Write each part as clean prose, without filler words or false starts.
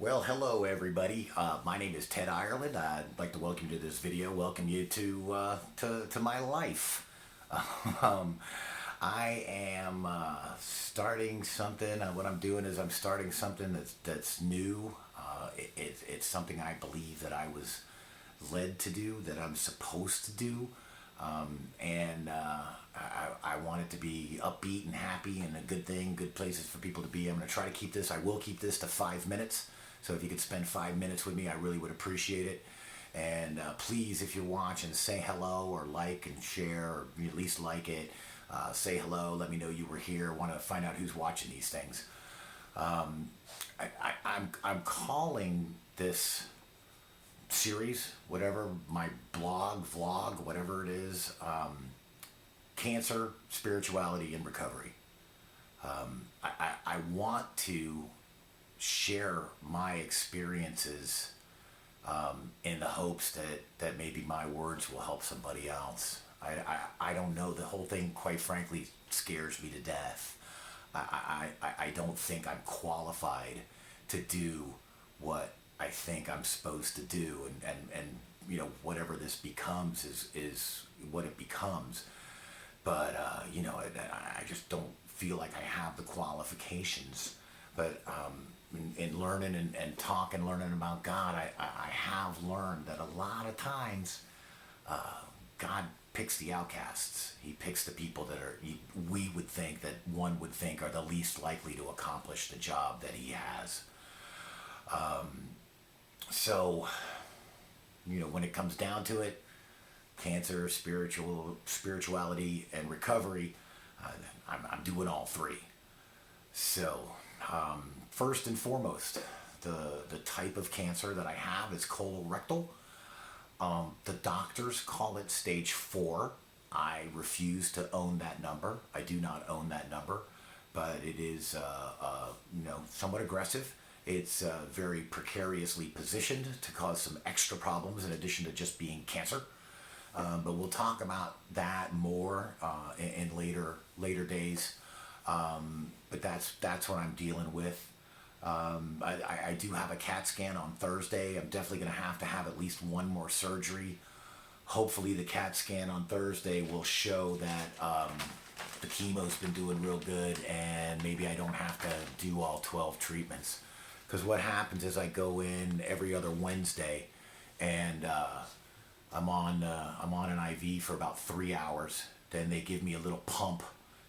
Well, hello everybody. My name is Ted Ireland. I'd like to welcome you to this video. Welcome you to my life. Um, I am starting something. What I'm doing is I'm starting something that's new. It's something I believe that I was led to do, that I'm supposed to do, and I want it to be upbeat and happy and a good thing, good places for people to be. I'm going to try to keep this. I will keep this to 5 minutes. So if you could spend 5 minutes with me, I really would appreciate it. And please, if you're watching, say hello or like and share, or at least like it. Say hello. Let me know you were here. Want to find out who's watching these things. I'm calling this series, whatever, my blog, vlog, whatever it is, cancer, spirituality, and recovery. I want to share my experiences in the hopes that maybe my words will help somebody else. I don't know. The whole thing, quite frankly, scares me to death. I don't think I'm qualified to do what I think I'm supposed to do, and whatever this becomes is what it becomes. But I just don't feel like I have the qualifications. But in learning and talking, learning about God, I have learned that a lot of times God picks the outcasts. He picks the people that we would think, that one would think are the least likely to accomplish the job that he has. So, when it comes down to it, cancer, spirituality, and recovery, I'm doing all three. So, first and foremost, the type of cancer that I have is colorectal. The doctors call it stage 4. I refuse to own that number. I do not own that number, but it is somewhat aggressive. It's very precariously positioned to cause some extra problems in addition to just being cancer. But we'll talk about that more in later days. But that's what I'm dealing with. I do have a CAT scan on Thursday. I'm definitely going to have at least one more surgery. Hopefully the CAT scan on Thursday will show that the chemo's been doing real good, and maybe I don't have to do all 12 treatments. Because what happens is I go in every other Wednesday, and I'm on an IV for about 3 hours. Then they give me a little pump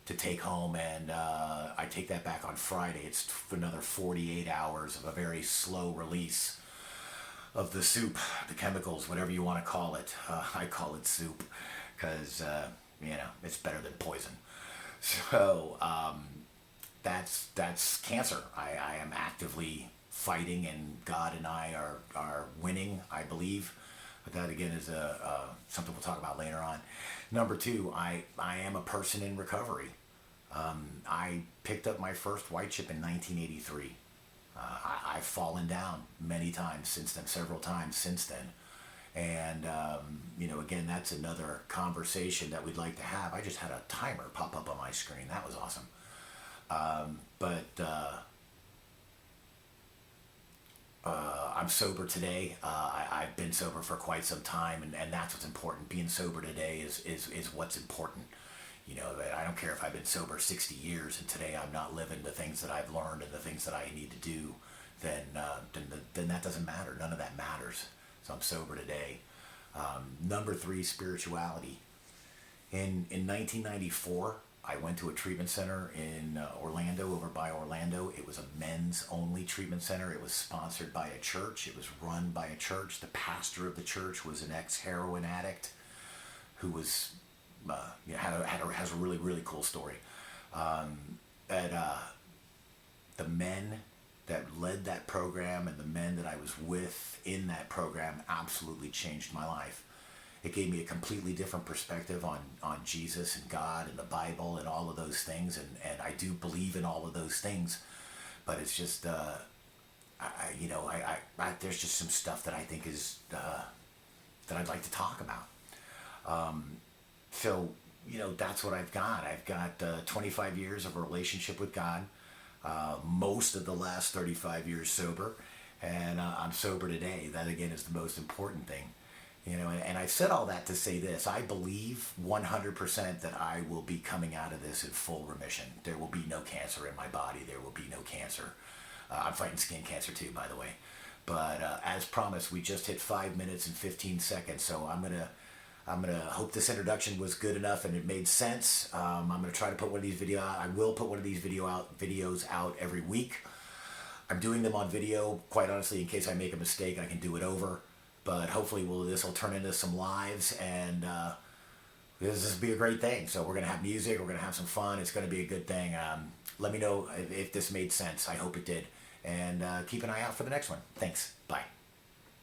to take home, and I take that back on Friday. It's for another 48 hours of a very slow release of the soup, the chemicals, whatever you want to call it. I call it soup because it's better than poison. So that's cancer. I am actively fighting, and God and I are winning, I believe. But that again is something we'll talk about later on. Number 2, I am a person in recovery. I picked up my first white chip in 1983. I've fallen down many times since then, several times since then. And, again, that's another conversation that we'd like to have. I just had a timer pop up on my screen. That was awesome. I'm sober today. I've been sober for quite some time, and that's what's important. Being sober today is what's important. I don't care if I've been sober 60 years and today I'm not living the things that I've learned and the things that I need to do, then that doesn't matter. None of that matters. So I'm sober today. Number 3, spirituality. In 1994, I went to a treatment center in Orlando, over by Orlando. It was a men's only treatment center. It was sponsored by a church. It was run by a church. The pastor of the church was an ex-heroin addict who was has a really, really cool story. The men that led that program and the men that I was with in that program absolutely changed my life. It gave me a completely different perspective on Jesus and God and the Bible and all of those things. And I do believe in all of those things. But it's just, there's just some stuff that I think is, that I'd like to talk about. So, that's what I've got. I've got 25 years of a relationship with God. Most of the last 35 years sober. and I'm sober today. That again is the most important thing. And I said all that to say this. I believe 100% that I will be coming out of this in full remission. There will be no cancer in my body. There will be no cancer. I'm fighting skin cancer too, by the way. But as promised, we just hit 5 minutes and 15 seconds. So I'm gonna hope this introduction was good enough and it made sense. I'm gonna try to put one of these I will put one of these videos out every week. I'm doing them on video, quite honestly, in case I make a mistake, I can do it over. But hopefully, this will turn into some lives, and this will be a great thing. So we're gonna have music, we're gonna have some fun. It's gonna be a good thing. Let me know if this made sense. I hope it did, and keep an eye out for the next one. Thanks. Bye.